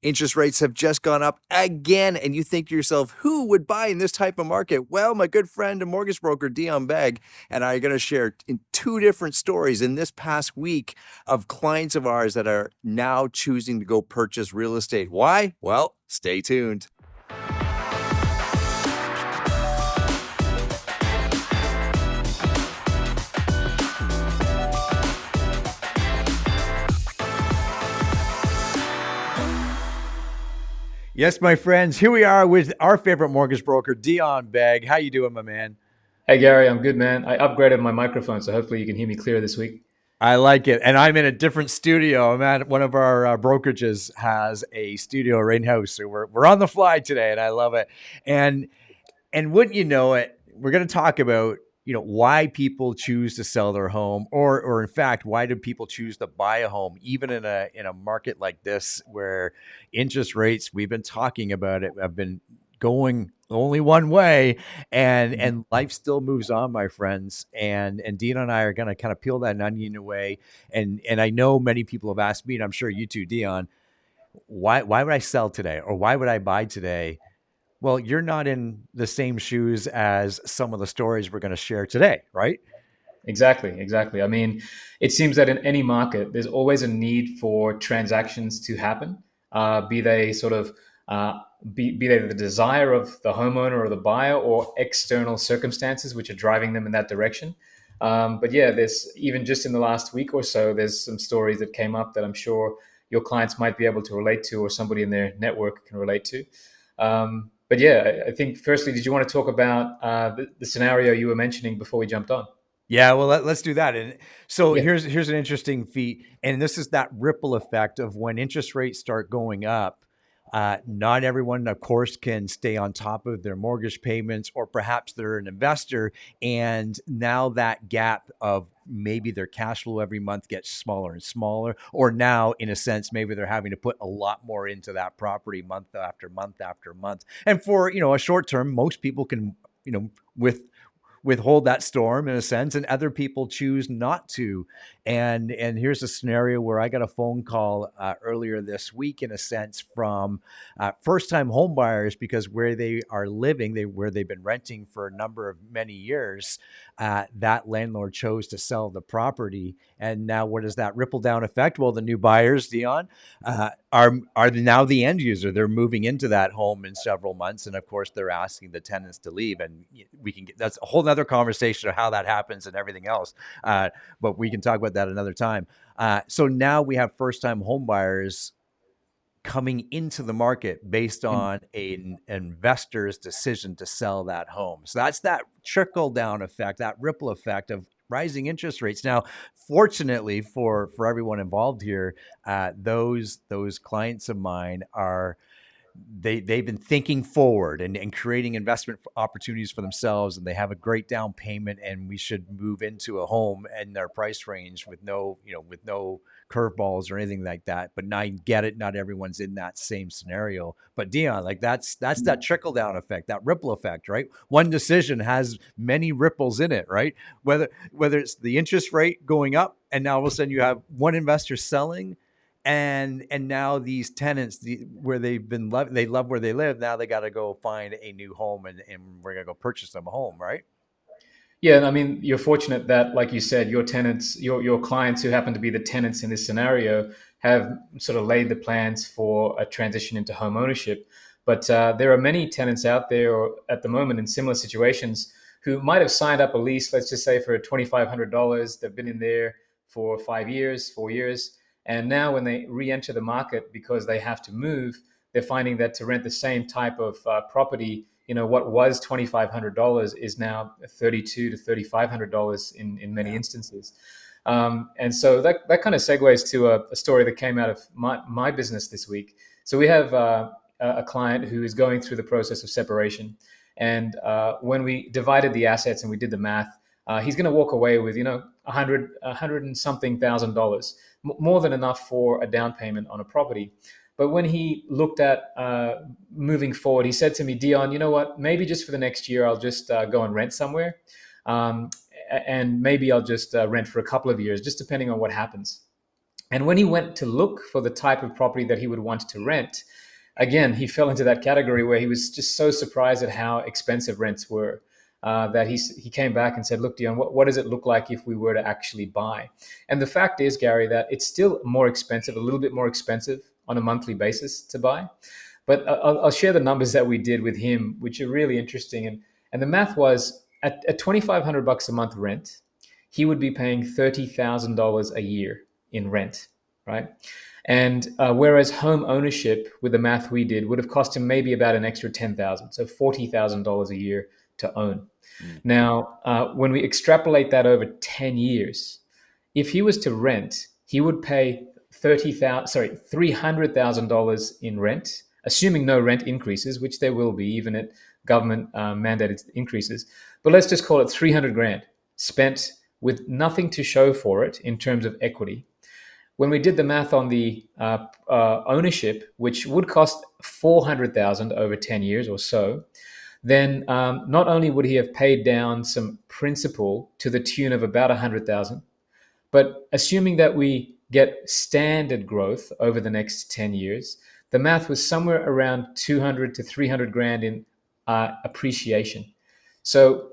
Interest rates have just gone up again, and you think to yourself, who would buy in this type of market? Well, my good friend and mortgage broker, Dion Beg, and I are going to share in two different stories in this past week of clients of ours that are now choosing to go purchase real estate. Why? Well, stay tuned. Yes, my friends, here we are with our favorite mortgage broker, Dion Beg. How you doing, my man? Hey Gary, I'm good, man. I upgraded my microphone, so hopefully you can hear me clear this week. I like it. And I'm in a different studio. I'm at one of our brokerages has a studio right in house. So we're on the fly today and I love it. And wouldn't you know it, we're going to talk about, why people choose to sell their home or in fact, why do people choose to buy a home even in a market like this where interest rates, we've been talking about it, have been going only one way and life still moves on, my friends. And Dean and I are going to kind of peel that onion away. And I know many people have asked me, and I'm sure you too, Dion, why would I sell today or why would I buy today? Well, you're not in the same shoes as some of the stories we're going to share today, right? Exactly, exactly. I mean, it seems that in any market, there's always a need for transactions to happen, be they sort of uh, be they the desire of the homeowner or the buyer or external circumstances which are driving them in that direction. But yeah, there's even just in the last week or so, there's some stories that came up that I'm sure your clients might be able to relate to, or somebody in their network can relate to. But yeah, I think firstly, did you want to talk about the scenario you were mentioning before we jumped on? Yeah, well, let's do that. And so Yeah. here's an interesting feat, and this is that ripple effect of when interest rates start going up. Not everyone, of course, can stay on top of their mortgage payments, or perhaps they're an investor, and now that gap of maybe their cash flow every month gets smaller and smaller, or now, in a sense, maybe they're having to put a lot more into that property month after month after month. And for a short term, most people can with withhold that storm in a sense, and other people choose not to. And here's a scenario where I got a phone call earlier this week, in a sense, from first time home buyers, because where they are living, where they've been renting for a number of many years, that landlord chose to sell the property. And now what is that ripple down effect? Well, the new buyers, Dion, are now the end user. They're moving into that home in several months, and of course, they're asking the tenants to leave. And we can get that's a whole other conversation of how that happens and everything else. But we can talk about that another time. So now we have first time home buyers coming into the market based Mm. on an investor's decision to sell that home. So that's that trickle down effect, that ripple effect of rising interest rates. Now, fortunately for everyone involved here, those clients of mine are they've been thinking forward and creating investment opportunities for themselves, and they have a great down payment, and we should move into a home in their price range with no curveballs or anything like that. But now I get it, not everyone's in that same scenario. But Dion, like that's that trickle down effect, that ripple effect, right? One decision has many ripples in it, right? Whether it's the interest rate going up and now all of a sudden you have one investor selling, and now these tenants, where they love where they live, now they got to go find a new home, and we're gonna go purchase them a home, right? Yeah, and I mean, you're fortunate that, like you said, your tenants, your clients who happen to be the tenants in this scenario, have sort of laid the plans for a transition into home ownership. But there are many tenants out there, or at the moment, in similar situations, who might have signed up a lease, let's just say for $2,500. They've been in there for 5 years, 4 years, and now when they re-enter the market because they have to move, they're finding that to rent the same type of property, what was $2,500 is now $3,200 to $3,500 in many Yeah. instances. And so that kind of segues to a story that came out of my business this week. So we have a client who is going through the process of separation. And when we divided the assets and we did the math, he's going to walk away with, 100 and something $1,000, more than enough for a down payment on a property. But when he looked at moving forward, he said to me, Dion, you know what? Maybe just for the next year, I'll just go and rent somewhere. Um, and maybe I'll just rent for a couple of years, just depending on what happens. And when he went to look for the type of property that he would want to rent, again, he fell into that category where he was just so surprised at how expensive rents were. That he came back and said, "Look, Dion, what does it look like if we were to actually buy?" And the fact is, Gary, that it's still more expensive, a little bit more expensive on a monthly basis to buy. But I'll share the numbers that we did with him, which are really interesting. And the math was at $2,500 a month rent, he would be paying $30,000 a year in rent, right? And whereas home ownership, with the math we did, would have cost him maybe about an extra 10,000, so $40,000 a year to own. Mm. Now, when we extrapolate that over 10 years, if he was to rent, he would pay $300,000 in rent, assuming no rent increases, which there will be even at government mandated increases. But let's just call it 300 grand spent with nothing to show for it in terms of equity. When we did the math on the ownership, which would cost 400,000 over 10 years or so, then not only would he have paid down some principal to the tune of about 100,000, but assuming that we get standard growth over the next 10 years, the math was somewhere around 200 to 300 grand in appreciation. So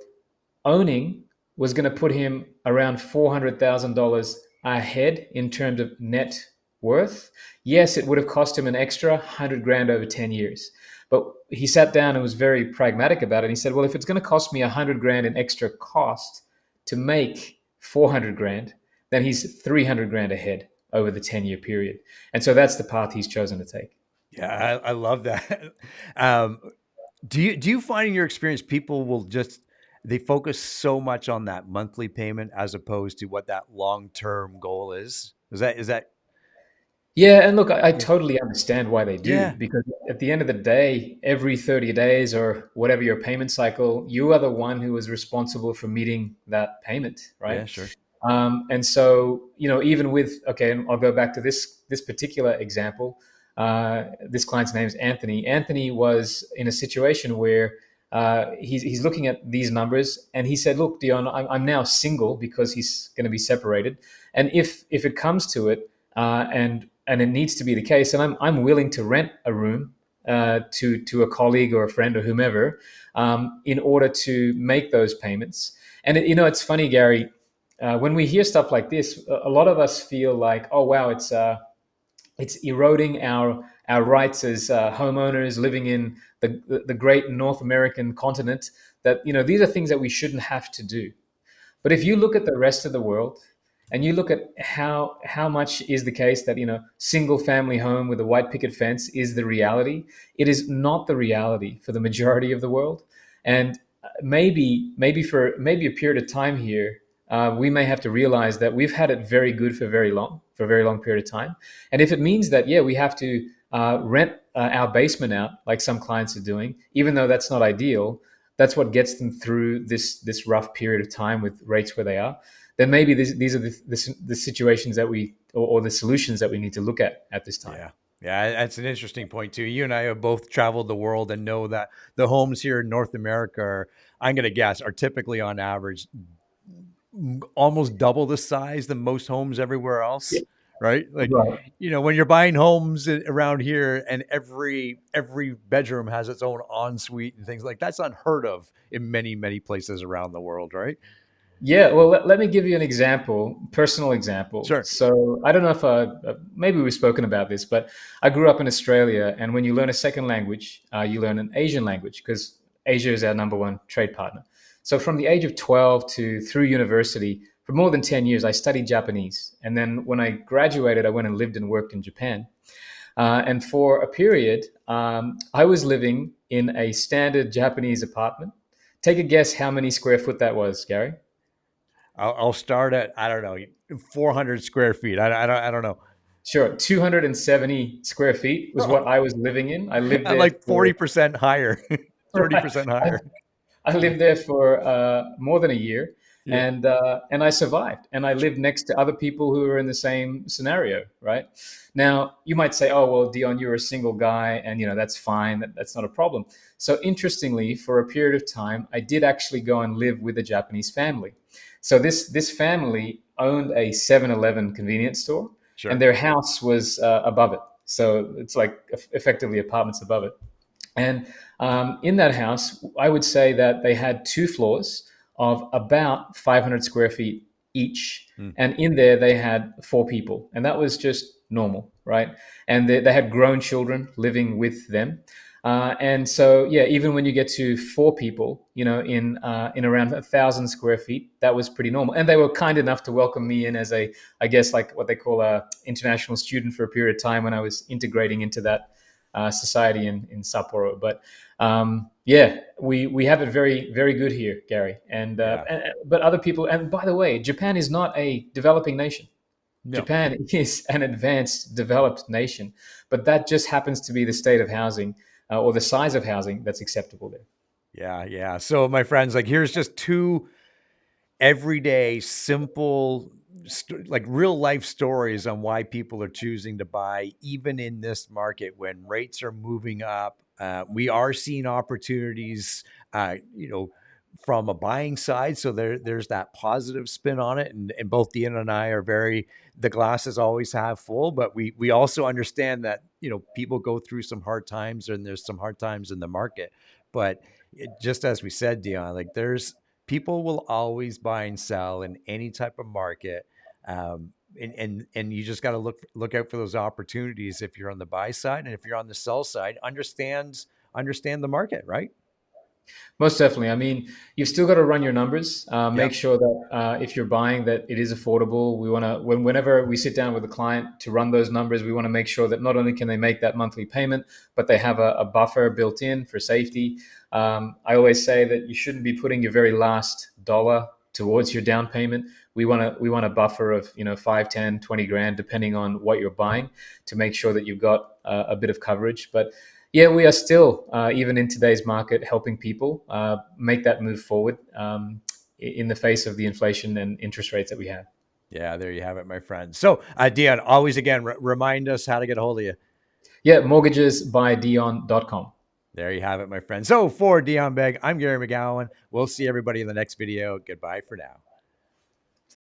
owning was going to put him around $400,000 ahead in terms of net worth. Yes, it would have cost him an extra 100 grand over 10 years. But he sat down and was very pragmatic about it. He said, well, if it's going to cost me 100 grand in extra cost to make 400 grand, then he's 300 grand ahead over the 10-year period. And so that's the path he's chosen to take. Yeah, I love that. Um, do you find in your experience people will just they focus so much on that monthly payment as opposed to what that long term goal is? Is that Yeah, and look, I yeah totally understand why they do, yeah because at the end of the day, every 30 days or whatever your payment cycle, you are the one who is responsible for meeting that payment, right? yeah sure And so, even with, okay, and I'll go back to this particular example. This client's name is Anthony. Anthony was in a situation where he's looking at these numbers, and he said, "Look, Dion, I'm now single because he's going to be separated, and if it comes to it, and it needs to be the case, and I'm willing to rent a room to a colleague or a friend or whomever in order to make those payments." And it's funny, Gary. When we hear stuff like this, a lot of us feel like, oh wow, it's eroding our rights as homeowners living in the great North American continent. That these are things that we shouldn't have to do. But if you look at the rest of the world, and you look at how much is the case that single family home with a white picket fence is the reality, it is not the reality for the majority of the world. And maybe a period of time here, we may have to realize that we've had it very good for a very long period of time. And if it means that, yeah, we have to rent our basement out like some clients are doing, even though that's not ideal, that's what gets them through this rough period of time with rates where they are, then maybe these are the situations that or the solutions that we need to look at this time. yeah yeah that's an interesting point too. You and I have both traveled the world and know that the homes here in North America are, I'm going to guess, are typically on average almost double the size than most homes everywhere Yeah. else, right? Like, Right. when you're buying homes around here and every bedroom has its own ensuite and things like that's unheard of in many places around the world, right? Yeah, well, let me give you an example, personal example. Sure. So I don't know if maybe we've spoken about this, but I grew up in Australia, and when you learn a second language, you learn an Asian language because Asia is our number one trade partner. So from the age of 12 to through university, for more than 10 years, I studied Japanese. And then when I graduated, I went and lived and worked in Japan. And for a period, I was living in a standard Japanese apartment. Take a guess how many square foot that was, Gary? I'll start at, I don't know, 400 square feet. I don't know. Sure, 270 square feet was what I was living in. I lived I'm there like for 40% higher, 30% I, higher. I lived there for more than a year, Yeah. and I survived. And I lived next to other people who were in the same scenario. Right now, you might say, "Oh, well, Dion, you're a single guy, and that's fine. That's not a problem." So interestingly, for a period of time, I did actually go and live with a Japanese family. So this family owned a 7-Eleven convenience store. and Sure. their house was above it. So it's like effectively apartments above it. And in that house, I would say that they had 2 floors of about 500 square feet each. Mm. And in there, they had 4 people. And that was just normal, right? And they had grown children living with them. And so, yeah, even when you get to 4 people, in around 1,000 square feet, that was pretty normal. And they were kind enough to welcome me in as I guess, like what they call a international student for a period of time when I was integrating into that society in Sapporo. But yeah, we have it very very good here, Gary. Yeah. But other people. And by the way, Japan is not a developing nation. No. Japan is an advanced, developed nation, but that just happens to be the state of housing or the size of housing that's acceptable there. Yeah. Yeah. So my friends, like here's just two everyday, simple, like real life stories on why people are choosing to buy, even in this market when rates are moving up. We are seeing opportunities, from a buying side. So there's that positive spin on it. And both Dean and I are the glasses always half full, but we also understand that, people go through some hard times and there's some hard times in the market. But just as we said, Dion, like people will always buy and sell in any type of market. And you just got to look out for those opportunities if you're on the buy side, and if you're on the sell side, understand the market, right? Most definitely. I mean, you've still got to run your numbers. Make Yep. sure that if you're buying, that it is affordable. We want to, whenever we sit down with a client to run those numbers, we want to make sure that not only can they make that monthly payment, but they have a buffer built in for safety. I always say that you shouldn't be putting your very last dollar towards your down payment. We want a buffer of 5, 10, 20 grand, depending on what you're buying, to make sure that you've got a bit of coverage. But yeah, we are still, even in today's market, helping people make that move forward in the face of the inflation and interest rates that we have. Yeah, there you have it, my friend. So, Dion, always again, remind us how to get a hold of you. Yeah, mortgagesbydion.com. There you have it, my friend. So, for Dion Beg, I'm Gary McGowan. We'll see everybody in the next video. Goodbye for now.